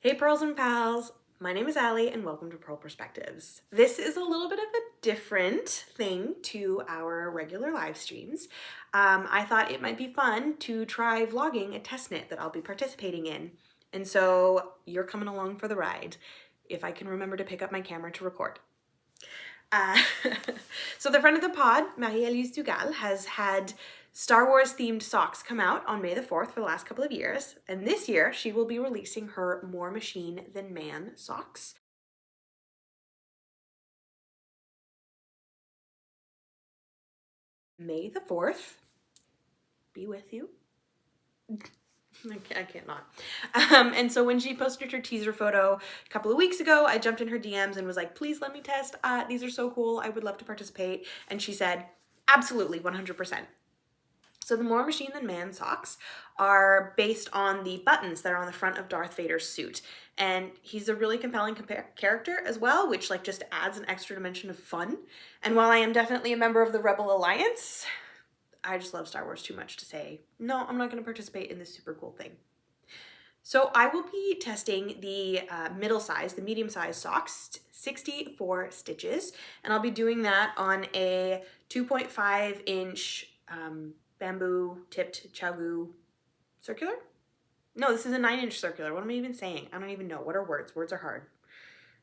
Hey Pearls and Pals, my name is Allie and welcome to Pearl Perspectives. This is a little bit of a different thing to our regular live streams. I thought it might be fun to try vlogging a test knit that I'll be participating in. And so you're coming along for the ride, if I can remember to pick up my camera to record. So the friend of the pod, Marie Elyse Dugal, has had Star Wars themed socks come out on May the 4th for the last couple of years, and this year she will be releasing her More Machine Than Man socks. May the 4th be with you. I can't not. And so when she posted her teaser photo a couple of weeks ago, I jumped in her DMs and was like, please let me test. These are so cool. I would love to participate. And she said, absolutely, 100%. So the More Machine Than Man socks are based on the buttons that are on the front of Darth Vader's suit. And he's a really compelling character as well, which like just adds an extra dimension of fun. And while I am definitely a member of the Rebel Alliance, I just love Star Wars too much to say, no, I'm not going to participate in this super cool thing. So I will be testing the the medium-sized socks, 64 stitches, and I'll be doing that on a 2.5-inch bamboo tipped Chagu circular? No, this is a 9-inch circular. What am I even saying? I don't even know. What are words? Words are hard.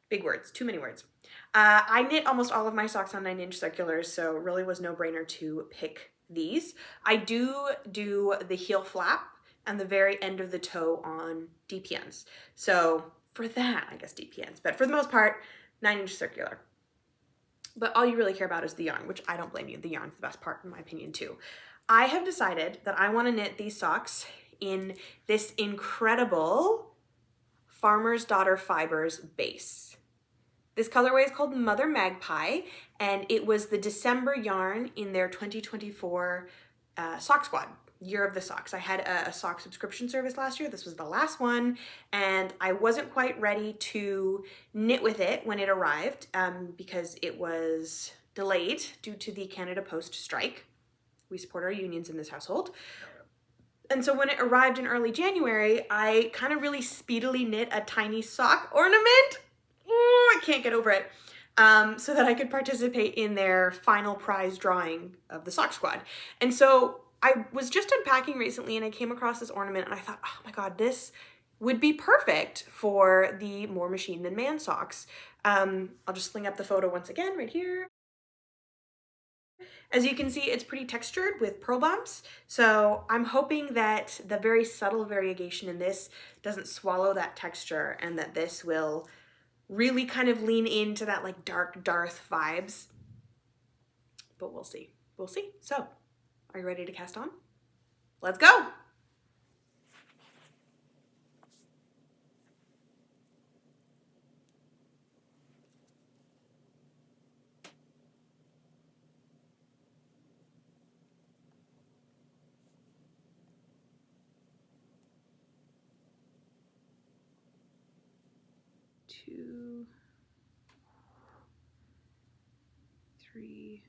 Big words. Too many words. I knit almost all of my socks on 9-inch circulars, so it really was no-brainer to pick these. I do the heel flap and the very end of the toe on DPNs. So for that, I guess DPNs. But for the most part, 9-inch circular. But all you really care about is the yarn, which I don't blame you. The yarn's the best part in my opinion too. I have decided that I want to knit these socks in this incredible Farmer's Daughter Fibers base. This colorway is called Mother Magpie, and it was the December yarn in their 2024 Sock Squad, Year of the Socks. I had a sock subscription service last year. This was the last one, and I wasn't quite ready to knit with it when it arrived because it was delayed due to the Canada Post strike. We support our unions in this household. And so when it arrived in early January, I kind of really speedily knit a tiny sock ornament. Oh, I can't get over it. So that I could participate in their final prize drawing of the Sock Squad. And so I was just unpacking recently and I came across this ornament and I thought, oh my God, this would be perfect for the More Machine Than Man socks. I'll just sling up the photo once again right here. As you can see, it's pretty textured with pearl bumps, so I'm hoping that the very subtle variegation in this doesn't swallow that texture and that this will really kind of lean into that like dark Darth vibes. But we'll see. We'll see. So, are you ready to cast on? Let's go! Two, three,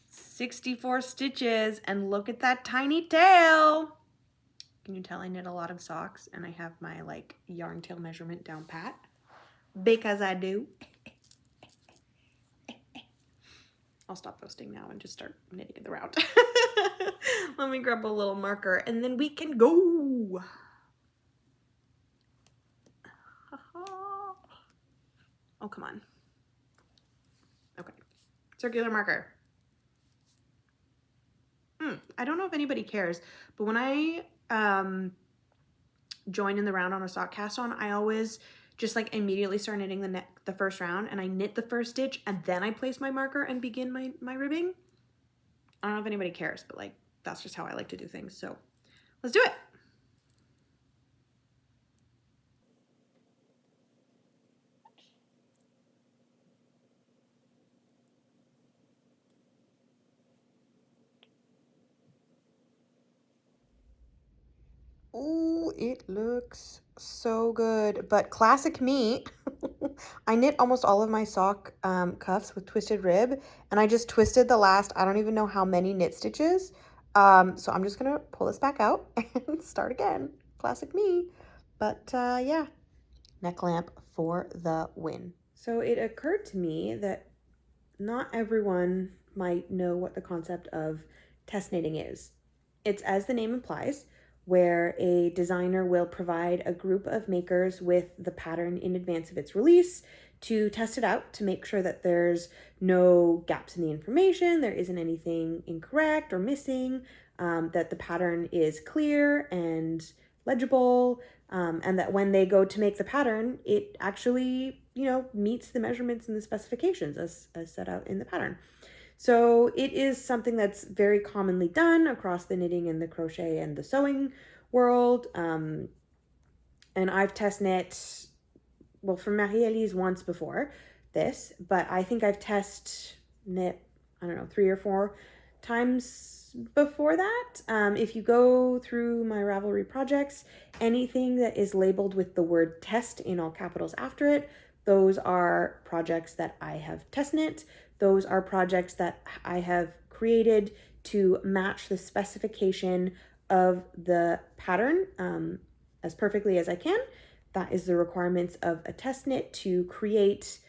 64 stitches, and look at that tiny tail. Can you tell I knit a lot of socks and I have my like yarn tail measurement down pat? Because I do. I'll stop posting now and just start knitting in the round. Let me grab a little marker and then we can go. Oh, come on. Okay, circular marker. I don't know if anybody cares, but when I join in the round on a sock cast on, I always just like immediately start knitting the first round, and I knit the first stitch and then I place my marker and begin my ribbing. I don't know if anybody cares, but like that's just how I like to do things. So let's do it. Oh, it looks so good. But classic me, I knit almost all of my sock cuffs with twisted rib, and I just twisted the last, I don't even know how many knit stitches So I'm just gonna pull this back out and start again. Classic me. But yeah, neck lamp for the win. So it occurred to me that not everyone might know what the concept of test knitting is. It's, as the name implies, where a designer will provide a group of makers with the pattern in advance of its release to test it out to make sure that there's no gaps in the information, there isn't anything incorrect or missing, that the pattern is clear and legible, and that when they go to make the pattern, it actually, meets the measurements and the specifications as set out in the pattern. So it is something that's very commonly done across the knitting and the crochet and the sewing world. And I've test knit, well, for Marie Elyse once before this, but I think I've test knit, 3 or 4 times before that. If you go through my Ravelry projects, anything that is labeled with the word test in all capitals after it, those are projects that I have test knit. Those are projects that I have created to match the specification of the pattern as perfectly as I can. That is the requirements of a test knit, to create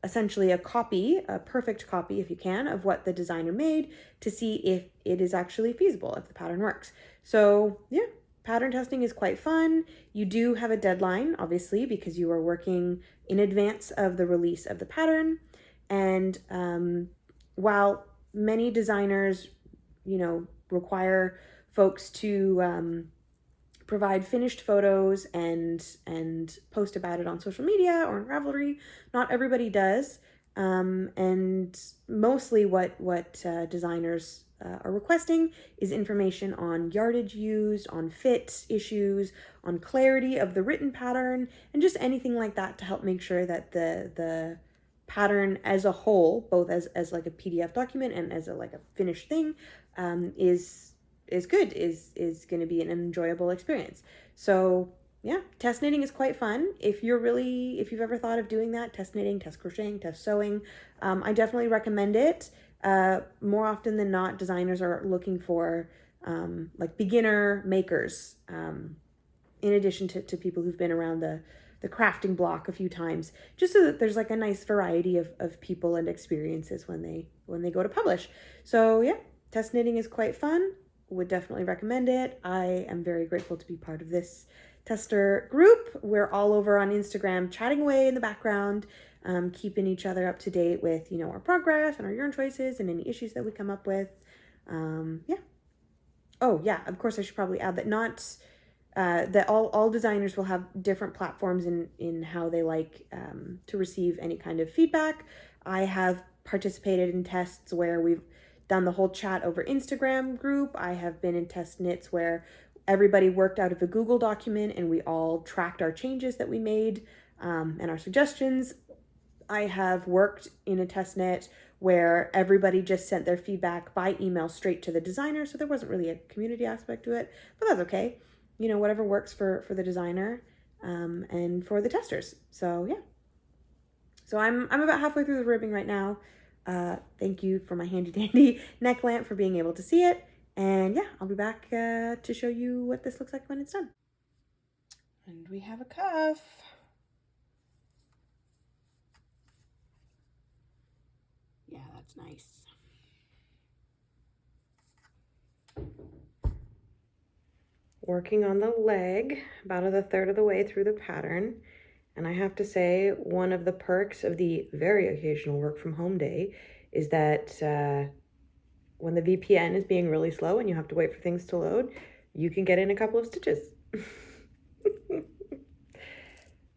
essentially a copy, a perfect copy if you can, of what the designer made, to see if it is actually feasible, if the pattern works. So yeah, pattern testing is quite fun. You do have a deadline, obviously, because you are working in advance of the release of the pattern. And while many designers, require folks to provide finished photos and post about it on social media or in Ravelry, not everybody does. And mostly what designers are requesting is information on yardage used, on fit issues, on clarity of the written pattern, and just anything like that to help make sure that the pattern as a whole, both as like a PDF document and as a finished thing, is good, is going to be an enjoyable experience. So yeah, test knitting is quite fun. If you've ever thought of doing that, test knitting, test crocheting, test sewing, I definitely recommend it. More often than not, designers are looking for beginner makers, in addition to people who've been around the crafting block a few times, just so that there's a nice variety of people and experiences when they go to publish. So yeah, test knitting is quite fun. Would definitely recommend it. I am very grateful to be part of this tester group. We're all over on Instagram chatting away in the background, keeping each other up to date with our progress and our yarn choices and any issues that we come up with. Yeah. Oh yeah, of course I should probably add that that all designers will have different platforms in how they like to receive any kind of feedback. I have participated in tests where we've done the whole chat over Instagram group. I have been in test knits where everybody worked out of a Google document and we all tracked our changes that we made and our suggestions. I have worked in a test knit where everybody just sent their feedback by email straight to the designer, so there wasn't really a community aspect to it, but that's okay. Whatever works for the designer and for the testers. So yeah. So I'm about halfway through the ribbing right now. Thank you for my handy dandy neck lamp for being able to see it. And yeah, I'll be back to show you what this looks like when it's done. And we have a cuff. Yeah, that's nice. Working on the leg, about a third of the way through the pattern. And I have to say, one of the perks of the very occasional work from home day is that when the VPN is being really slow and you have to wait for things to load, you can get in a couple of stitches.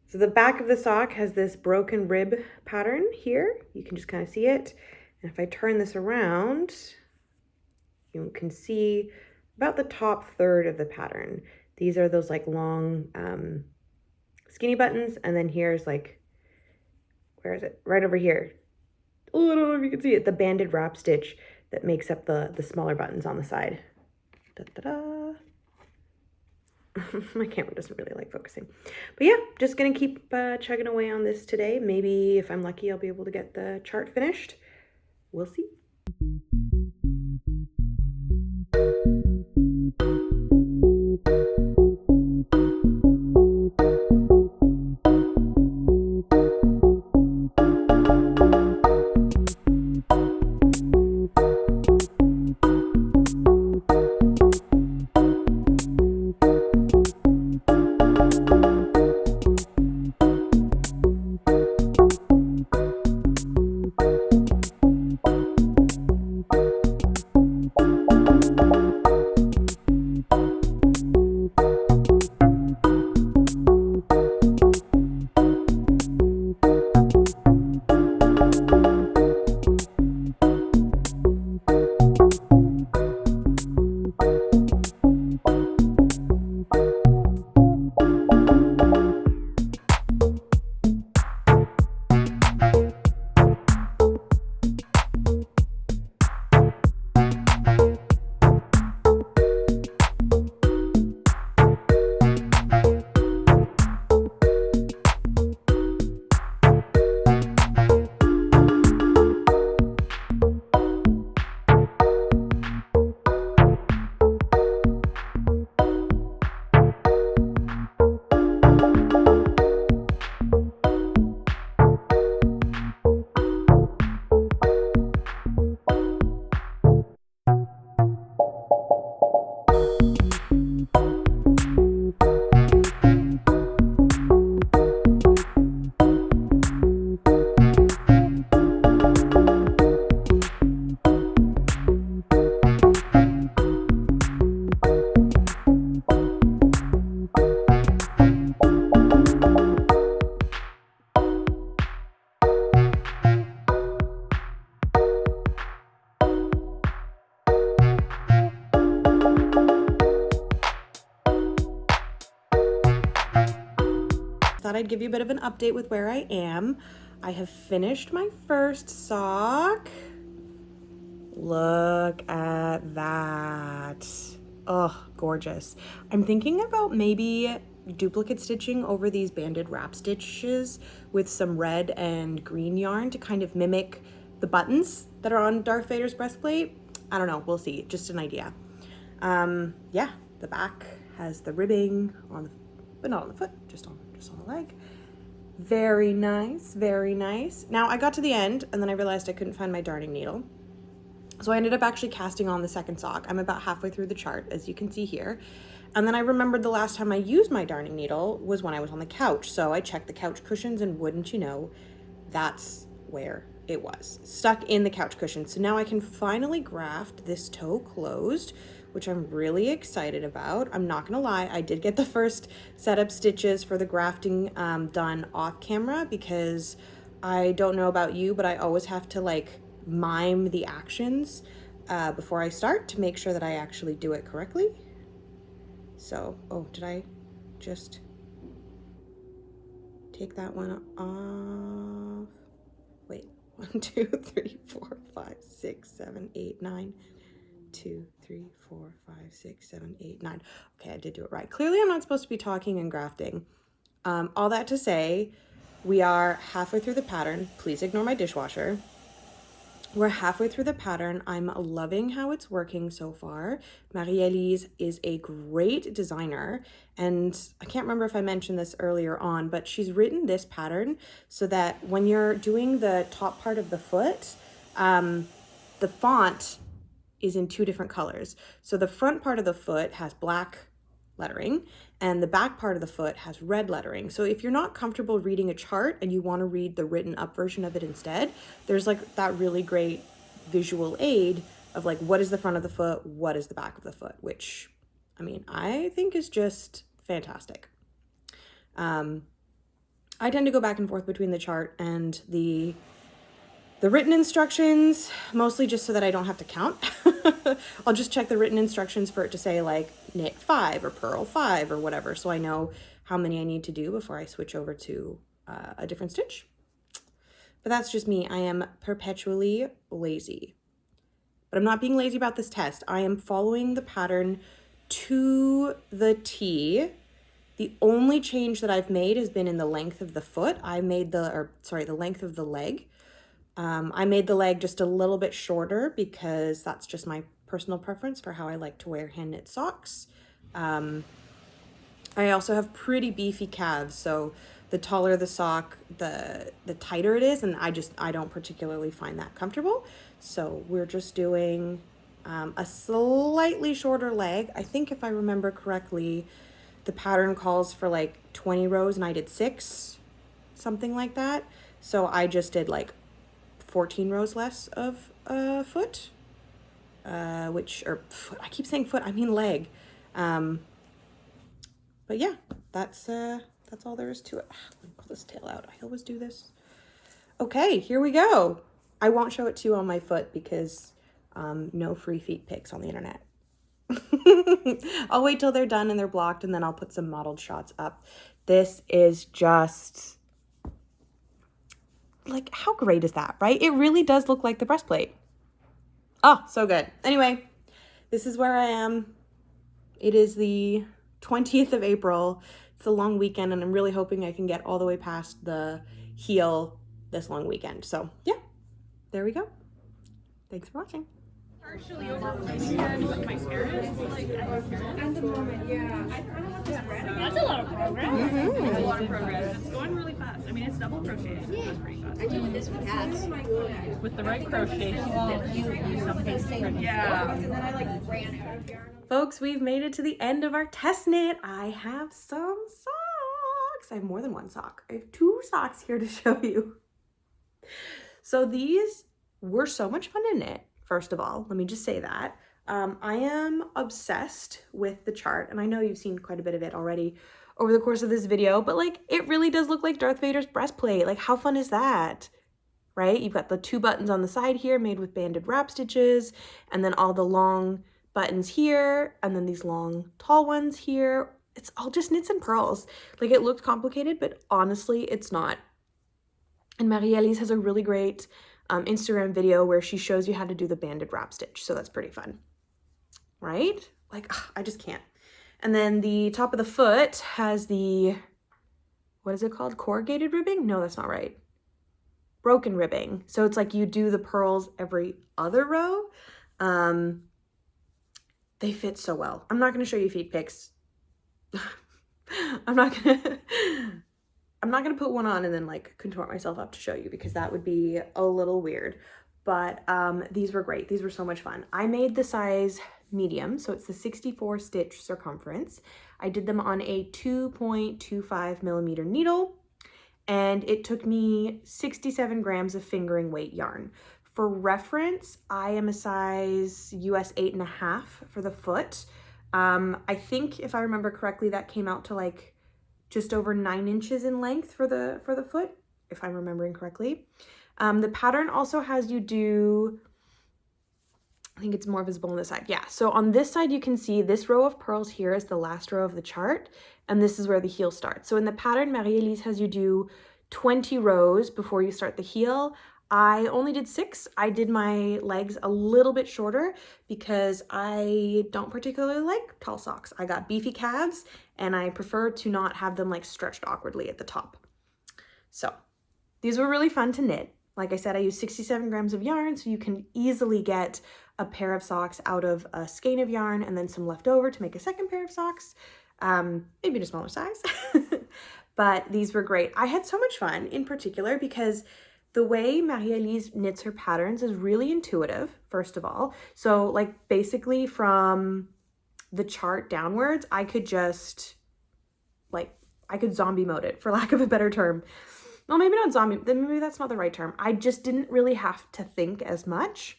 So the back of the sock has this broken rib pattern here. You can just kind of see it. And if I turn this around, you can see about the top third of the pattern. These are those long skinny buttons, and then here's where is it? Right over here. Oh, I don't know if you can see it. The banded wrap stitch that makes up the smaller buttons on the side. Da-da-da. My camera doesn't really like focusing. But yeah, just gonna keep chugging away on this today. Maybe if I'm lucky, I'll be able to get the chart finished. We'll see. thought I'd give you a bit of an update with where I am. I have finished my first sock. Look at that. Oh, gorgeous. I'm thinking about maybe duplicate stitching over these banded wrap stitches with some red and green yarn to kind of mimic the buttons that are on Darth Vader's breastplate. I don't know, we'll see, just an idea. Yeah, the back has the ribbing on the, but not on the foot, just on the leg. Very nice, very nice. Now I got to the end and then I realized I couldn't find my darning needle. So I ended up actually casting on the second sock. I'm about halfway through the chart, as you can see here. And then I remembered the last time I used my darning needle was when I was on the couch. So I checked the couch cushions and wouldn't you know, that's where it was, stuck in the couch cushion. So now I can finally graft this toe closed, which I'm really excited about. I'm not gonna lie, I did get the first setup stitches for the grafting done off camera because I don't know about you, but I always have to like mime the actions before I start to make sure that I actually do it correctly. So, oh, did I just take that one off? Wait, 1, 2, 3, 4, 5, 6, 7, 8, 9. 2, 3, 4, 5, 6, 7, 8, 9. Okay, I did do it right. Clearly, I'm not supposed to be talking and grafting. All that to say, we are halfway through the pattern. Please ignore my dishwasher. We're halfway through the pattern. I'm loving how it's working so far. Marie Elyse is a great designer, and I can't remember if I mentioned this earlier on, but she's written this pattern so that when you're doing the top part of the foot, the font is in 2 different colors. So the front part of the foot has black lettering and the back part of the foot has red lettering. So if you're not comfortable reading a chart and you want to read the written up version of it instead, there's like that really great visual aid of like, what is the front of the foot? What is the back of the foot? Which, I mean, I think is just fantastic. I tend to go back and forth between the chart and the written instructions, mostly just so that I don't have to count. I'll just check the written instructions for it to say like knit 5 or purl 5 or whatever, so I know how many I need to do before I switch over to a different stitch. But that's just me. I am perpetually lazy. But I'm not being lazy about this test. I am following the pattern to the T. The only change that I've made has been in the length of the foot. I made the length of the leg. I made the leg just a little bit shorter because that's just my personal preference for how I like to wear hand knit socks. I also have pretty beefy calves, so the taller the sock, the tighter it is, and I don't particularly find that comfortable. So we're just doing a slightly shorter leg. I think if I remember correctly, the pattern calls for like 20 rows and I did 6, something like that. So I just did like 14 rows less of foot, I keep saying foot, I mean leg. But yeah, that's all there is to it. Let me pull this tail out. I always do this. Okay, here we go. I won't show it to you on my foot because no free feet pics on the internet. I'll wait till they're done and they're blocked, and then I'll put some modeled shots up. This is just like, how great is that, right? It really does look like the breastplate. Oh, so good. Anyway, this is where I am. It is the 20th of April. It's a long weekend, and I'm really hoping I can get all the way past the heel this long weekend. So yeah, there we go. Thanks for watching. Partially over weekend with my parents, like at the moment, yeah. I kind of have this random. That's a lot of progress. It's a lot of progress. It's going really fast. I mean, it's double crochet. So it goes pretty fast. I do with this with hats. With the right crochet, yeah. And then I like ran out of yarn. Folks, we've made it to the end of our test knit. I have some socks. I have more than one sock. I have 2 socks here to show you. So these were so much fun to knit. First of all, let me just say that. I am obsessed with the chart, and I know you've seen quite a bit of it already over the course of this video, but like, it really does look like Darth Vader's breastplate. Like, how fun is that? Right? You've got the 2 buttons on the side here made with banded wrap stitches, and then all the long buttons here, and then these long tall ones here. it's all just knits and purls. Like, it looks complicated, but honestly, it's not. And Marie Elyse has a really great Instagram video where she shows you how to do the banded wrap stitch. So that's pretty fun, right? Like, ugh, I just can't. And then the top of the foot has the, what is it called? Corrugated ribbing? No, that's not right. Broken ribbing. So it's like you do the purls every other row. They fit so well. I'm not going to show you feet pics. I'm not gonna put one on and then like contort myself up to show you, because that would be a little weird. But these were great. These were so much fun. I made the size medium, so it's the 64 stitch circumference. I did them on a 2.25 millimeter needle, and it took me 67 grams of fingering weight yarn. For reference, I am a size US 8.5 for the foot. I think if I remember correctly, that came out to like just over 9 inches in length for the foot, if I'm remembering correctly. The pattern also has you do, I think it's more visible on this side. Yeah, so on this side, you can see this row of purls here is the last row of the chart, and this is where the heel starts. So in the pattern, Marie Elyse has you do 20 rows before you start the heel. I only did 6. I did my legs a little bit shorter because I don't particularly like tall socks. I got beefy calves and I prefer to not have them like stretched awkwardly at the top. So these were really fun to knit. Like I said, I used 67 grams of yarn, so you can easily get a pair of socks out of a skein of yarn and then some left over to make a second pair of socks, maybe in a smaller size. But these were great. I had so much fun in particular because the way Marie Elyse knits her patterns is really intuitive, first of all. So like basically from the chart downwards, I could just like, I could zombie mode it, for lack of a better term. Well, maybe not zombie, maybe that's not the right term. I just didn't really have to think as much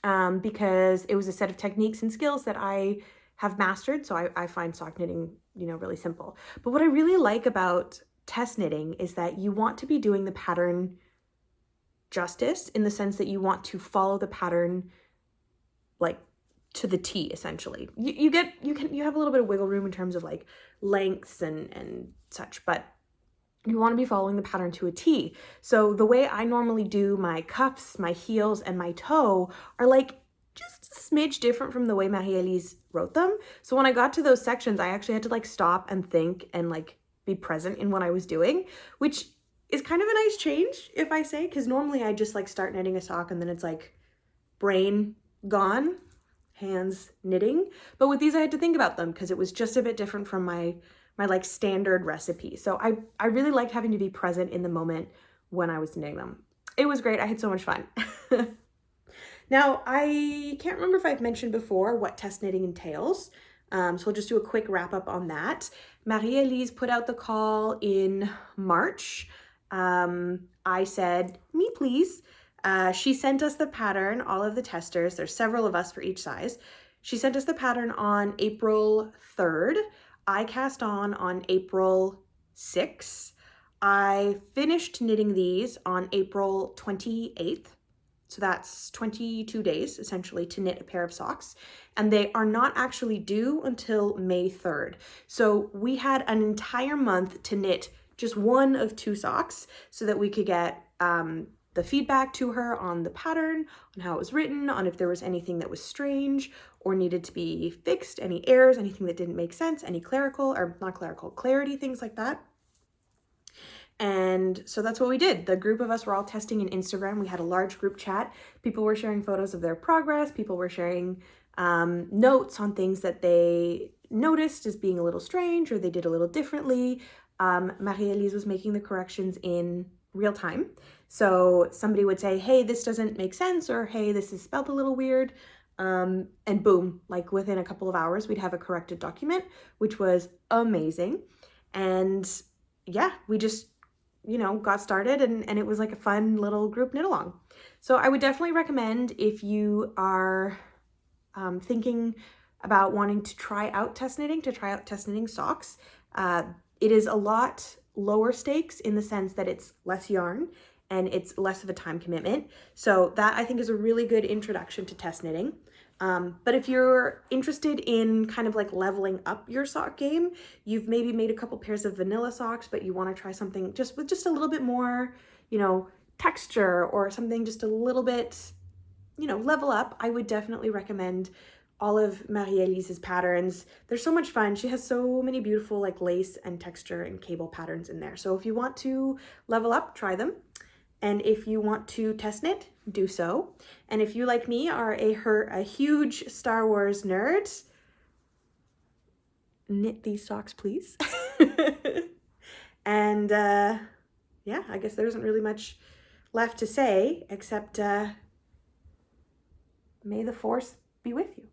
because it was a set of techniques and skills that I have mastered. So I find sock knitting, you know, really simple. But what I really like about test knitting is that you want to be doing the pattern justice, in the sense that you want to follow the pattern like to the T, essentially. You have a little bit of wiggle room in terms of like lengths and such, but you want to be following the pattern to a T. So the way I normally do my cuffs, my heels, and my toe are like just a smidge different from the way Marie Elyse wrote them. So when I got to those sections, I actually had to like stop and think and like be present in what I was doing, which is kind of a nice change, if I say, because normally I just like start knitting a sock and then it's like brain gone, hands knitting. But with these, I had to think about them because it was just a bit different from my like standard recipe. So I really liked having to be present in the moment when I was knitting them. It was great. I had so much fun. Now, I can't remember if I've mentioned before what test knitting entails. So we'll just do a quick wrap up on that. Marie Elyse put out the call in March. I said, me please. She sent us the pattern, all of the testers. There's several of us for each size. She sent us the pattern on April 3rd. I cast on April 6th. I finished knitting these on April 28th. So that's 22 days essentially to knit a pair of socks. And they are not actually due until May 3rd. So we had an entire month to knit just one of 2 socks so that we could get the feedback to her on the pattern, on how it was written, on if there was anything that was strange or needed to be fixed, any errors, anything that didn't make sense, any clerical or not clerical, clarity, things like that. And so that's what we did. The group of us were all testing in Instagram. We had a large group chat. People were sharing photos of their progress. People were sharing notes on things that they noticed as being a little strange or they did a little differently. Marie Elyse was making the corrections in real time. So somebody would say, hey, this doesn't make sense, or hey, this is spelled a little weird. And boom, like within a couple of hours, we'd have a corrected document, which was amazing. And yeah, we just, you know, got started and it was like a fun little group knit along. So I would definitely recommend, if you are thinking about wanting to try out test knitting socks. It is a lot lower stakes in the sense that it's less yarn and it's less of a time commitment. So that I think is a really good introduction to test knitting. But if you're interested in kind of like leveling up your sock game, you've maybe made a couple pairs of vanilla socks, but you want to try something just with just a little bit more, you know, texture or something just a little bit, you know, level up, I would definitely recommend all of Marie Elyse's patterns. They're so much fun. She has so many beautiful like lace and texture and cable patterns in there. So if you want to level up, try them. And if you want to test knit, do so. And if you, like me, are a huge Star Wars nerd, knit these socks, please. And yeah, I guess there isn't really much left to say except may the force be with you.